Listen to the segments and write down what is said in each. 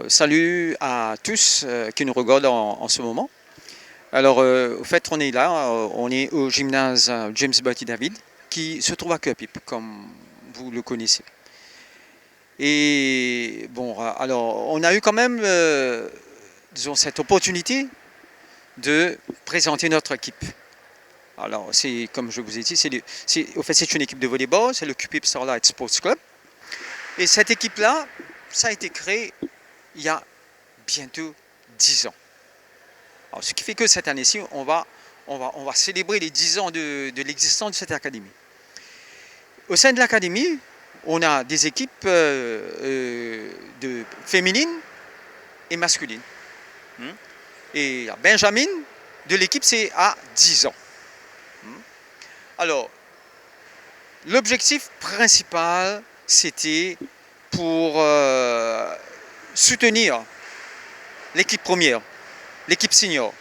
Salut à tous qui nous regardent en ce moment. Alors, au fait, on est là, on est au gymnase James Bertie David, qui se trouve à Cœur-Pipe, comme vous le connaissez. Et bon, alors, on a eu quand même, disons, cette opportunité de présenter notre équipe. Alors, c'est comme je vous ai dit, au fait, c'est une équipe de volleyball, c'est le Cœur-Pipe Starlight Sports Club. Et cette équipe-là, ça a été créé il y a bientôt 10 ans. Alors, ce qui fait que cette année-ci, on va célébrer les 10 ans de l'existence de cette académie. Au sein de l'académie, on a des équipes féminines et masculines. Et Benjamin, de l'équipe, c'est à 10 ans. Alors, l'objectif principal, c'était pour soutenir l'équipe première, l'équipe senior.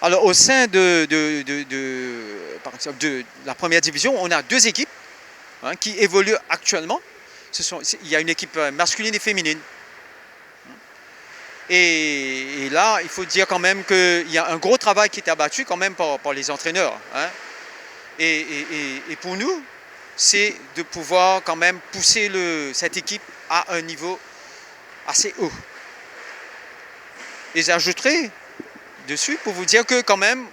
Alors au sein par exemple, de la première division, on a deux équipes qui évoluent actuellement. Il y a une équipe masculine et féminine. Et là, il faut dire quand même qu'il y a un gros travail qui est abattu quand même par les entraîneurs. Et pour nous, c'est de pouvoir quand même pousser cette équipe à un niveau assez haut. Et j'ajouterai dessus pour vous dire que quand même,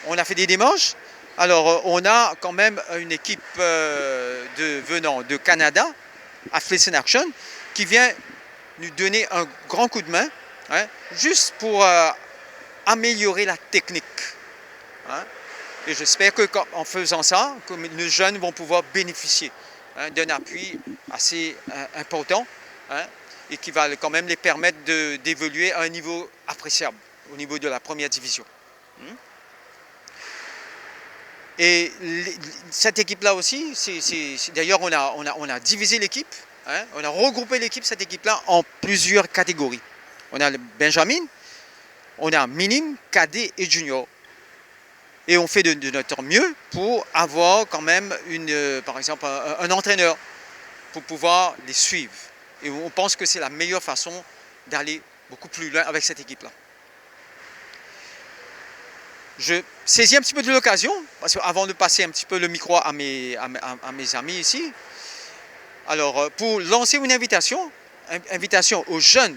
on a fait des démarches. Alors, on a quand même une équipe venant de Canada, Athletes in Action, qui vient nous donner un grand coup de main, juste pour améliorer la technique. Et j'espère qu'en faisant ça, que nos jeunes vont pouvoir bénéficier d'un appui assez important, et qui va quand même les permettre d'évoluer à un niveau appréciable au niveau de la première division. Et cette équipe-là aussi, d'ailleurs on a divisé l'équipe, on a regroupé l'équipe, cette équipe-là, en plusieurs catégories. On a le Benjamin, on a minime, cadet et junior. Et on fait de notre mieux pour avoir quand même par exemple un entraîneur pour pouvoir les suivre. Et on pense que c'est la meilleure façon d'aller beaucoup plus loin avec cette équipe-là. Je saisis un petit peu de l'occasion, parce qu'avant de passer un petit peu le micro à mes amis ici, alors pour lancer une invitation aux jeunes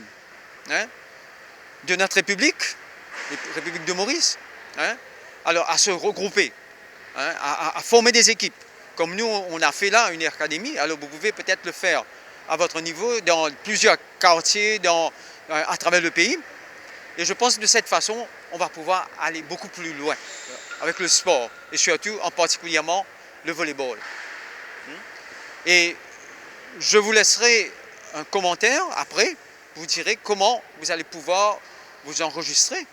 de notre République, République de Maurice, alors à se regrouper, à former des équipes. Comme nous, on a fait là une académie, alors vous pouvez peut-être le faire à votre niveau dans plusieurs quartiers à travers le pays. Et je pense que de cette façon, on va pouvoir aller beaucoup plus loin avec le sport et surtout en particulièrement le volleyball. Et je vous laisserai un commentaire après, vous direz comment vous allez pouvoir vous enregistrer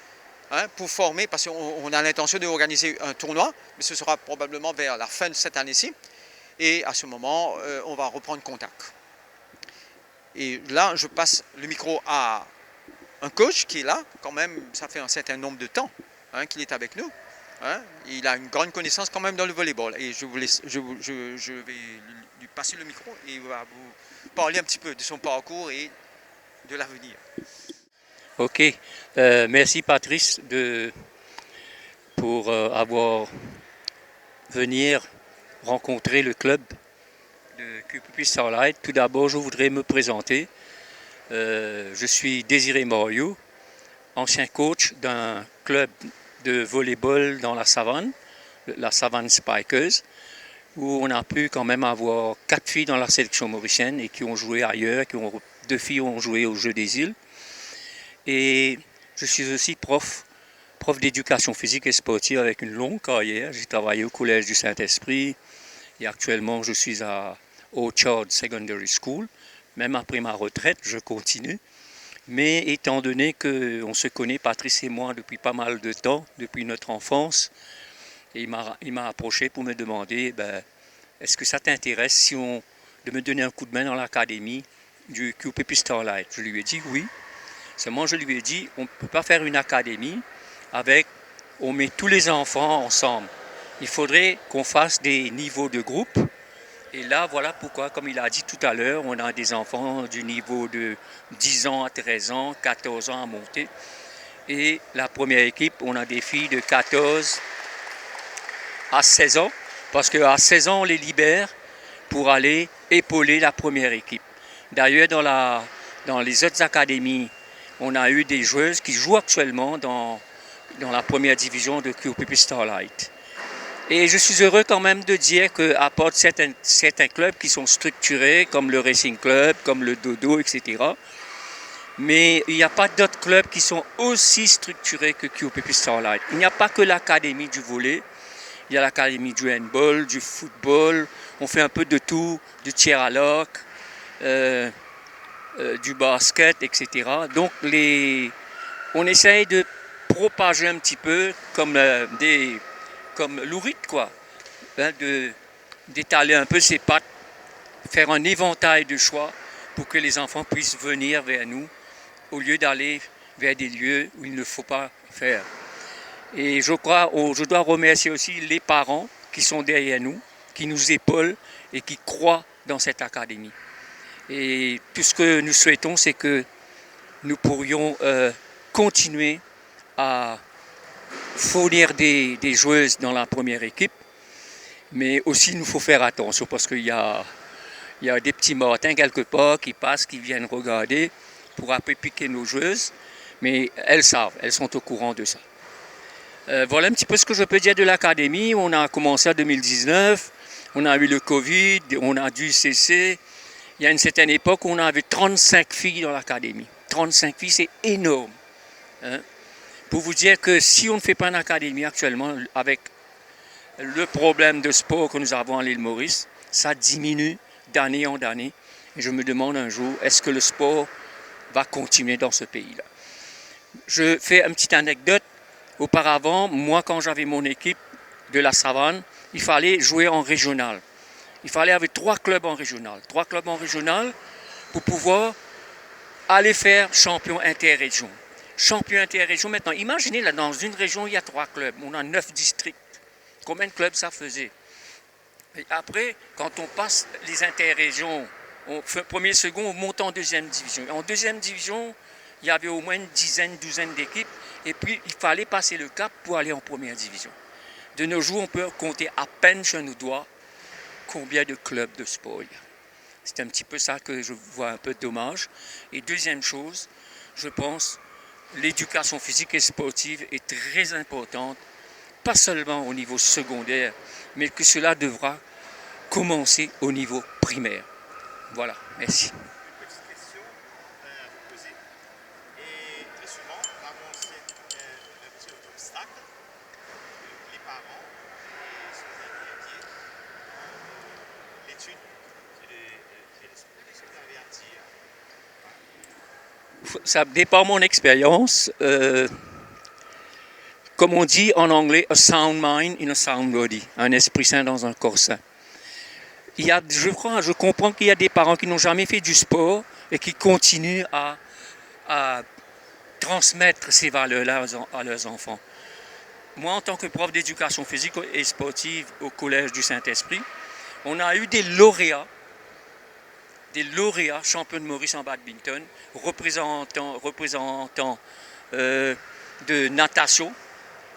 pour former, parce qu'on a l'intention d'organiser un tournoi, mais ce sera probablement vers la fin de cette année-ci. Et à ce moment, on va reprendre contact. Et là, je passe le micro à un coach qui est là, quand même, ça fait un certain nombre de temps qu'il est avec nous. Il a une grande connaissance quand même dans le volleyball. Et je vais lui passer le micro et il va vous parler un petit peu de son parcours et de l'avenir. Ok, merci Patrice pour avoir venir rencontrer le club de Cœur-Pipe Starlight. Tout d'abord, je voudrais me présenter. Je suis Désiré Moriou, ancien coach d'un club de volleyball dans la Savane Spikers, où on a pu quand même avoir 4 filles dans la sélection mauricienne et qui ont joué ailleurs, 2 filles ont joué aux Jeux des îles. Et je suis aussi prof d'éducation physique et sportive avec une longue carrière. J'ai travaillé au Collège du Saint-Esprit et actuellement je suis à Orchard Secondary School. Même après ma retraite, je continue. Mais étant donné qu'on se connaît, Patrice et moi, depuis pas mal de temps, depuis notre enfance, et il m'a approché pour me demander, est-ce que ça t'intéresse de me donner un coup de main dans l'académie du Cœur-Pipe Starlight? Je lui ai dit oui. Seulement, je lui ai dit, on ne peut pas faire une académie on met tous les enfants ensemble. Il faudrait qu'on fasse des niveaux de groupe Et là, voilà pourquoi, comme il a dit tout à l'heure, on a des enfants du niveau de 10 ans à 13 ans, 14 ans à monter. Et la première équipe, on a des filles de 14 à 16 ans, parce qu'à 16 ans, on les libère pour aller épauler la première équipe. D'ailleurs, dans les autres académies, on a eu des joueuses qui jouent actuellement dans la première division de QPP Starlight. Et je suis heureux quand même de dire qu'à part certains clubs qui sont structurés, comme le Racing Club, comme le Dodo, etc., mais il n'y a pas d'autres clubs qui sont aussi structurés que QPP Starlight. Il n'y a pas que l'académie du volley, il y a l'académie du handball, du football, on fait un peu de tout, du tir à l'arc, du basket, etc. Donc on essaye de propager un petit peu comme l'ourite, quoi, hein, d'étaler un peu ses pattes, faire un éventail de choix pour que les enfants puissent venir vers nous au lieu d'aller vers des lieux où il ne faut pas faire. Et je dois remercier aussi les parents qui sont derrière nous, qui nous épaulent et qui croient dans cette académie. Et tout ce que nous souhaitons, c'est que nous pourrions continuer à fournir des joueuses dans la première équipe, mais aussi il nous faut faire attention parce qu'il y a des petits martins quelque part qui passent, qui viennent regarder pour après piquer nos joueuses, mais elles savent, elles sont au courant de ça. Voilà un petit peu ce que je peux dire de l'académie. On a commencé en 2019, on a eu le Covid, on a dû cesser. Il y a une certaine époque où on avait 35 filles dans l'académie. 35 filles, c'est énorme. Hein? Pour vous dire que si on ne fait pas une académie actuellement, avec le problème de sport que nous avons à l'île Maurice, ça diminue d'année en année. Et je me demande un jour, est-ce que le sport va continuer dans ce pays-là? Je fais une petite anecdote. Auparavant, moi, quand j'avais mon équipe de la Savane, il fallait jouer en régional. Il fallait avoir 3 clubs en régional. 3 clubs en régional pour pouvoir aller faire champion interrégion. Champion interrégion, maintenant, imaginez, là, dans une région, il y a 3 clubs. On a 9 districts. Combien de clubs ça faisait? Et après, quand on passe les interrégions, on fait premier, second, on monte en deuxième division. Et en deuxième division, il y avait au moins une dizaine, douzaine d'équipes. Et puis, il fallait passer le cap pour aller en première division. De nos jours, on peut compter à peine sur nos doigts combien de clubs de sport il y a. C'est un petit peu ça que je vois un peu dommage. Et deuxième chose, je pense, l'éducation physique et sportive est très importante, pas seulement au niveau secondaire, mais que cela devra commencer au niveau primaire. Voilà, merci. Une petite question à vous poser. Et très souvent, avant le petit obstacle, les parents et sont inquiets l'étude et le sport. Qu'est-ce que vous avez à dire? Ça dépend de mon expérience. Comme on dit en anglais, a sound mind in a sound body, un esprit sain dans un corps sain. Je comprends qu'il y a des parents qui n'ont jamais fait du sport et qui continuent à transmettre ces valeurs-là à leurs enfants. Moi, en tant que prof d'éducation physique et sportive au Collège du Saint-Esprit, on a eu des lauréats champions de Maurice en badminton, représentants de natation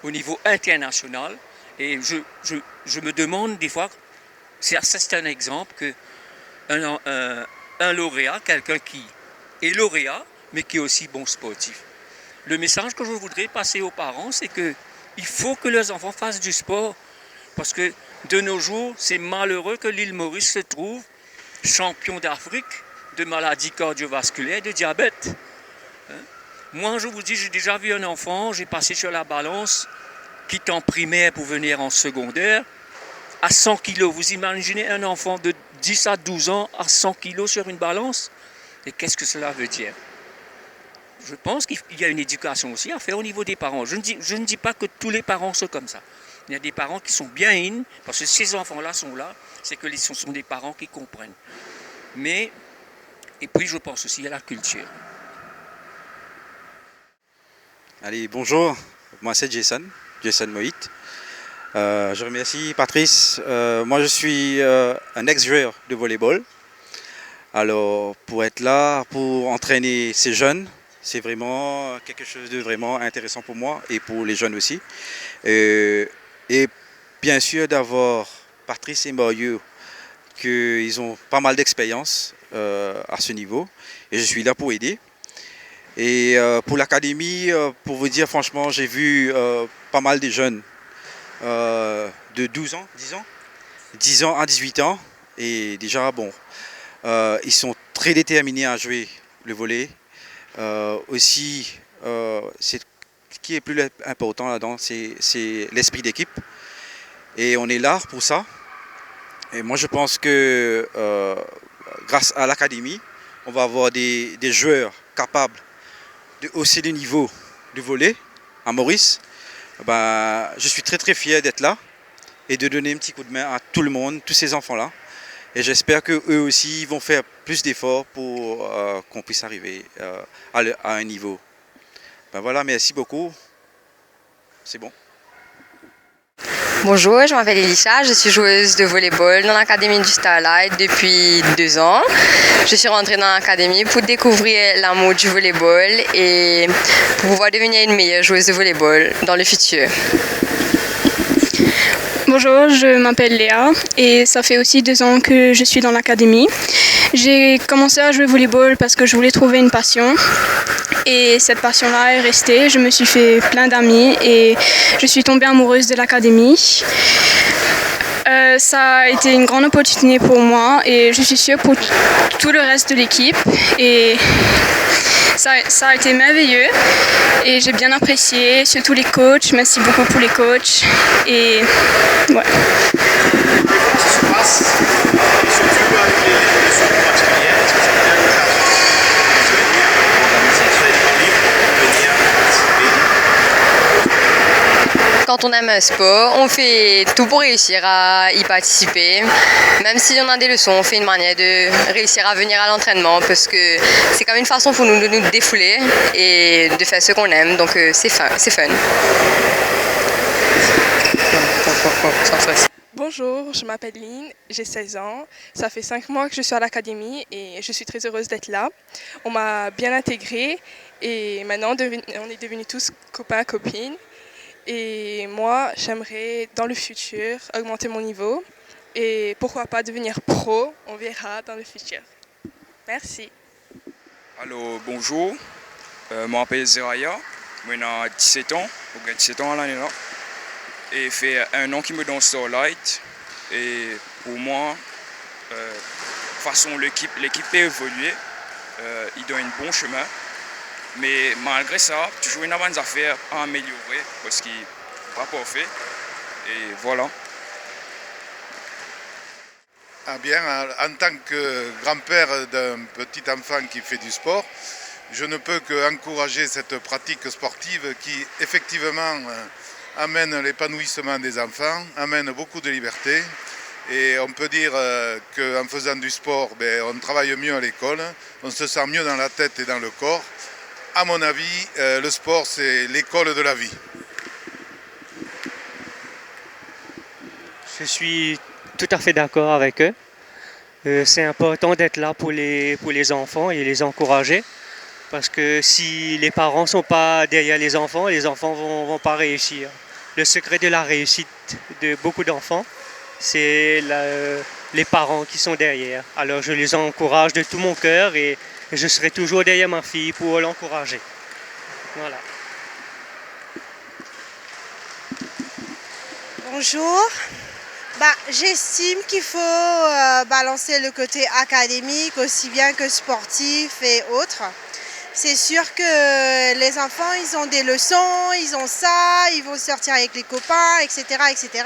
au niveau international. Et je me demande des fois, c'est un exemple qu'un lauréat, quelqu'un qui est lauréat, mais qui est aussi bon sportif. Le message que je voudrais passer aux parents, c'est qu'il faut que leurs enfants fassent du sport. Parce que de nos jours, c'est malheureux que l'île Maurice se trouve champion d'Afrique de maladies cardiovasculaires et de diabète. Moi, je vous dis, j'ai déjà vu un enfant, j'ai passé sur la balance, quittant primaire pour venir en secondaire, à 100 kilos. Vous imaginez un enfant de 10 à 12 ans à 100 kilos sur une balance? Et qu'est-ce que cela veut dire? Je pense qu'il y a une éducation aussi à faire au niveau des parents. Je ne dis pas que tous les parents sont comme ça. Il y a des parents qui sont bien in, parce que ces enfants-là sont là, c'est que ce sont des parents qui comprennent. Mais, et puis je pense aussi à la culture. Allez, bonjour, moi c'est Jason Moït. Je remercie Patrice. Moi, je suis un ex-joueur de volleyball. Alors, pour être là, pour entraîner ces jeunes, c'est vraiment quelque chose de vraiment intéressant pour moi et pour les jeunes aussi. Et bien sûr, d'avoir Patrice et Mario, qu'ils ont pas mal d'expérience à ce niveau. Et je suis là pour aider. Et pour l'académie, pour vous dire franchement, j'ai vu pas mal de jeunes de 12 ans, 10 ans à 18 ans. Et déjà, bon, ils sont très déterminés à jouer le volley. Aussi, ce qui est plus important là-dedans, c'est l'esprit d'équipe. Et on est là pour ça. Et moi, je pense que grâce à l'académie, on va avoir des joueurs capables de hausser le niveau du volley à Maurice. Ben, je suis très très fier d'être là et de donner un petit coup de main à tout le monde, tous ces enfants-là. Et j'espère qu'eux aussi vont faire plus d'efforts pour qu'on puisse arriver à un niveau. Ben voilà, merci beaucoup. C'est bon. Bonjour, je m'appelle Elisha, je suis joueuse de volleyball dans l'académie du Starlight depuis 2 ans. Je suis rentrée dans l'académie pour découvrir l'amour du volleyball et pour pouvoir devenir une meilleure joueuse de volleyball dans le futur. Bonjour, je m'appelle Léa et ça fait aussi 2 ans que je suis dans l'académie. J'ai commencé à jouer au volleyball parce que je voulais trouver une passion et cette passion-là est restée. Je me suis fait plein d'amis et je suis tombée amoureuse de l'académie. Ça a été une grande opportunité pour moi et je suis sûre pour tout le reste de l'équipe. Et ça a été merveilleux et j'ai bien apprécié, surtout les coachs. Merci beaucoup pour les coachs. Et ouais. Ça se passe, et surtout avec les secours particulières, est-ce que ça peut être l'occasion de venir organiser sur les livres, venir participer? Quand on aime un sport, on fait tout pour réussir à y participer. Même si on a des leçons, on fait une manière de réussir à venir à l'entraînement parce que c'est comme une façon pour nous de nous défouler et de faire ce qu'on aime. Donc c'est fun. Bonjour, je m'appelle Lynn, j'ai 16 ans. Ça fait 5 mois que je suis à l'académie et je suis très heureuse d'être là. On m'a bien intégrée et maintenant on est devenus tous copains, copines. Et moi, j'aimerais dans le futur augmenter mon niveau et pourquoi pas devenir pro, on verra dans le futur. Merci. Alors bonjour, je m'appelle Zeraya, j'ai 17 ans, j'ai 17 ans à l'année là. Et fait 1 an qu'il me donne Starlight. Et pour moi, façon l'équipe peut évoluer, il donne un bon chemin. Mais malgré ça, toujours une avance à faire à améliorer parce qu'il n'est pas parfait. Et voilà. Ah bien, en tant que grand-père d'un petit enfant qui fait du sport, je ne peux qu'encourager cette pratique sportive qui effectivement amène l'épanouissement des enfants, amène beaucoup de liberté. Et on peut dire qu'en faisant du sport, on travaille mieux à l'école, on se sent mieux dans la tête et dans le corps. À mon avis, le sport, c'est l'école de la vie. Je suis tout à fait d'accord avec eux. C'est important d'être là pour les enfants et les encourager. Parce que si les parents ne sont pas derrière les enfants ne vont pas réussir. Le secret de la réussite de beaucoup d'enfants, c'est les parents qui sont derrière. Alors je les encourage de tout mon cœur et je serai toujours derrière ma fille pour l'encourager. Voilà. Bonjour. J'estime qu'il faut balancer le côté académique aussi bien que sportif et autres. C'est sûr que les enfants, ils ont des leçons, ils ont ça, ils vont sortir avec les copains, etc. etc.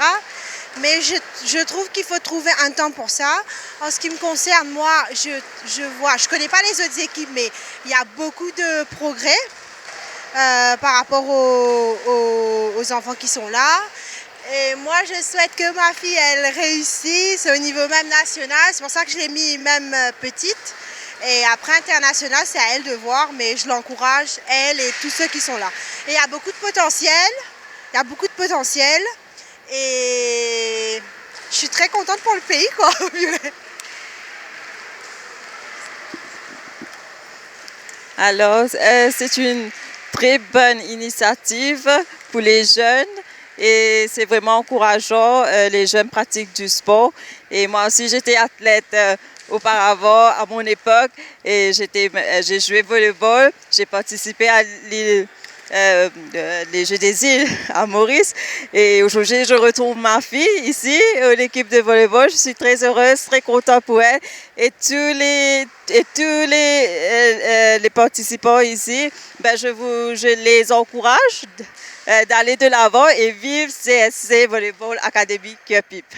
Mais je trouve qu'il faut trouver un temps pour ça. En ce qui me concerne, moi, je connais pas les autres équipes, mais il y a beaucoup de progrès par rapport aux enfants qui sont là. Et moi, je souhaite que ma fille, elle réussisse au niveau même national. C'est pour ça que je l'ai mis même petite. Et après international, c'est à elle de voir, mais je l'encourage, elle et tous ceux qui sont là. Et il y a beaucoup de potentiel, Et je suis très contente pour le pays, quoi. Alors, c'est une très bonne initiative pour les jeunes et c'est vraiment encourageant. Les jeunes pratiquent du sport et moi aussi j'étais athlète auparavant à mon époque et j'ai joué volleyball, j'ai participé à les Jeux des îles à Maurice et aujourd'hui je retrouve ma fille ici à l'équipe de volleyball. Je suis très heureuse, très contente pour elle et tous les participants ici, je les encourage d'aller de l'avant et vivre CSC Volleyball Academy Cœur Pipe.